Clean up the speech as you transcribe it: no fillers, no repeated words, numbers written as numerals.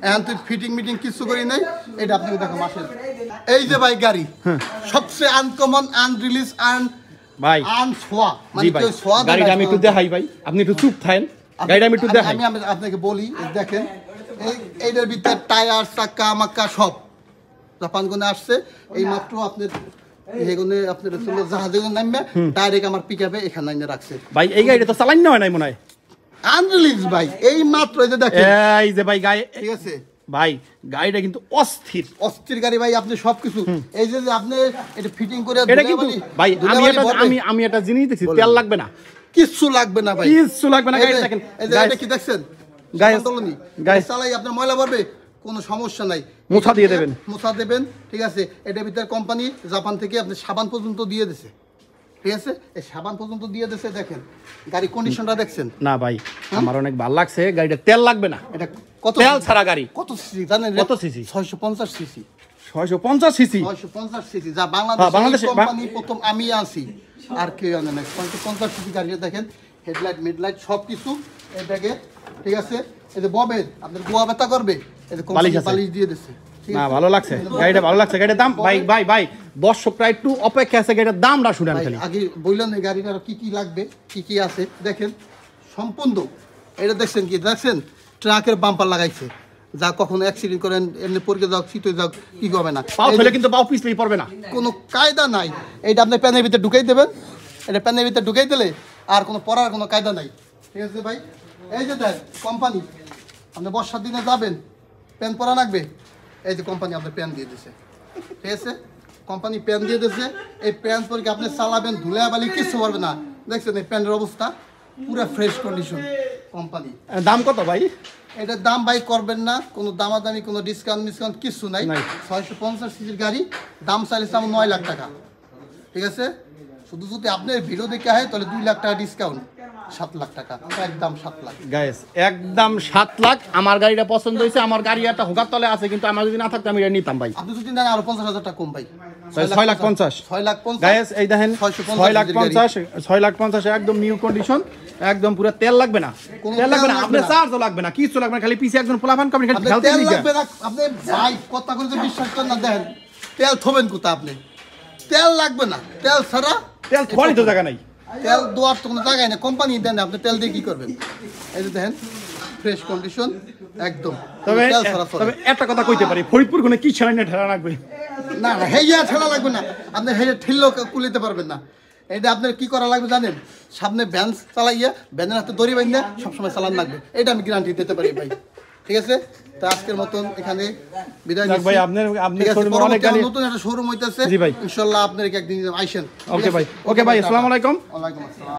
এখন তুই fitting meeting কিছু করি নাই, এটা আপনাকে দেখো মাসের। এই যে ভাই গাড়ি সবচেয়ে আনকমন, আনরিলিজ, ভাই আনছোয়া, মানে কেউ ছোয়া গাড়িটা আমি একটু দেখাই ভাই, আপনি একটু চুপ থাকেন, গাড়িটা আমি একটু দেখাই। আমি আপনাকে বলি, দেখেন এইটার ভিতরে টায়ার, চাকা মাক্কা সব জাপান গুনে আসছে। এই মাত্র আপনার এগুনে আপনার জাহাজে নামবে, ডাইরেক্ট আমার পিকআপে এখানে এনে রাখছে ভাই। এই গাড়িটা তো চালান না হয় নাই মনে হয়, আনরিলিজ ভাই। এই মাত্র এই যে দেখেন, এই যে ভাই গাড়ি, ঠিক আছে ভাই গাড়িটা কিন্তু অস্থির অস্থির গাড়ি ভাই। আপনি সবকিছু এই যে আপনি এটা ফিটিং করে এটা কিন্তু ভাই, আমি একটা জিনিস দেখছি, তেল লাগবে না, কিচ্ছু লাগবে না ভাই, কিচ্ছু লাগবে না। গাড়ি দেখেন, এই যে এটা কি দেখছেন, গাইস চালাই আপনার ময়লা পড়বে, কোনো সমস্যা নাই, মোছা দিয়ে দেবেন, মোছা দেবেন, ঠিক আছে। এটার ভিতরে কোম্পানি জাপান থেকে আপনি সাবান পর্যন্ত দিয়ে দিছে, ঠিক আছে। এই সাবান পর্যন্ত দিয়ে দিছে। দেখেন গাড়ি কন্ডিশনটা দেখছেন না ভাই, আমার অনেক ভালো লাগছে। গাড়িটা তেল লাগবে না, এটা কত তেল ছাড়া গাড়ি। কত সিসি জানেন? কত সিসি? 650 সিসি। 650 সিসি, 650 সিসি, যা বাংলাদেশে কোম্পানি প্রথম আমি আছি, আর কেউ আনে না। 650 সিসি গাড়িটা দেখেন, হেডলাইট মিডলাইট সবকিছু এটাকে, ঠিক আছে। এই যে ববের আপনার গোয়া ব্যথা করবে, এই যে কোম্পানি বালিশ দিয়ে দিচ্ছে। না ভালো লাগছে গাড়িটা, ভালো লাগছে গাড়ির দাম। ভাই ভাই ভাই দর্শকরা একটু অপেক্ষা আছে, গাড়ির দামটা শুনেন খালি। আগে বললেন এই গাড়িটার কি কি লাগবে, কি কি আছে দেখেন সম্পূর্ণ। এটা দেখছেন কি দেখছেন, ট্রাকের বাম্পার লাগাইছে, যা কখনো অ্যাক্সিডেন্ট করেন, এমনি পড়ে যাও, শীতে যাও, কি হবে না, পাও ফেলে কিন্তু পাও পিছলেই পড়বে না, কোনো কায়দা নাই। এইটা আপনি প্যানের ভিতরে ঢুকাই দেবেন, এটা প্যানের ভিতরে ঢুকাই দিলে আর কোনো পড়ার কোনো কায়দা নাই, ঠিক আছে ভাই। এই যে দেখ কোম্পানি, আপনি বর্ষার দিনে যাবেন, প্যান পরা লাগবে, এই যে কোম্পানি আপনার প্যান দিয়ে দিছে, ঠিক আছে। কোম্পানি প্যান দিয়ে দিয়েছে, এই প্যান পরে আপনি চালাবেন, ধুলে বালি কিছু পারবে না। দেখছেন এই প্যানের অবস্থা পুরো ফ্রেশ কন্ডিশন কোম্পানি। দাম কত ভাই? এটার দাম ভাই করবেন না, কোনো দামাদামি, কোনো ডিসকাউন্ট কিছু নাই। 650 সিসির গাড়ি, দাম চাইছে আমার 9 লাখ টাকা, ঠিক আছে। শুধু যদি আপনার ভিডিও দেখে হয় তাহলে 2 লাখ টাকা ডিসকাউন্ট, 7 লাখ টাকা, একদম 7 লাখ গাইস, একদম 7 লাখ। আমার গাড়িটা পছন্দ হয়েছে, আমার গাড়ি একটা হোগার তলে আছে, কিন্তু আমার যদি না থাকতো আমি এটা নিতাম ভাই। আপনি যদি নেন আরো 50,000 টাকা কম ভাই, 6 লাখ 50। 6 লাখ 50 গাইস এই দেখেন, 6 লাখ 50 একদম নিউ কন্ডিশন, একদম পুরো তেল লাগবে না, তেল লাগবে না, আপনার চার্জও লাগবে না, কিছু লাগবে না, খালি পিছে একজন পোলাপান কম খালি খেলতে তেল দিকে লাগবে না। আপনি ভাই কথা করে বিশ্বাস করেন না, দেখেন তেল থবেন কোথা, আপনি তেল লাগবে না, তেল ছাড়া তেল থোয়ারই তো জায়গা নাই, তেল দেওয়ার তো কোনো জায়গায় না, কোম্পানি দেন, আপনি তেল দিয়ে কি করবেন। এই যে দেখেন ফ্রেশ কন্ডিশন একদম। তবে একটা কথা কইতে পারি, ফরিদপুর কোনে কি ছেড়া না ঠেলা লাগবে না, হেইয়া ঠেলা লাগবে না, আপনি হেইয়া ঠেললেও কুলিতে পারবেন না। এটা আপনার কি করা লাগবে জানেন, সামনে ভ্যান চালাইয়া ভ্যানের হাতে দড়ি বাইন্দা সবসময় চালান লাগবে, এটা আমি গ্যারান্টি দিতে পারি ভাই, ঠিক আছে। তো আজকের মতন এখানে বিদায় নিচ্ছি ভাই। আপনার নতুন একটা শোরুম হইতেছে, ইনশাআল্লাহ আপনার একদিন আইসেন। ওকে ভাই, ওকে ভাই, আসসালামু আলাইকুম। ওয়ালাইকুম আসসালাম।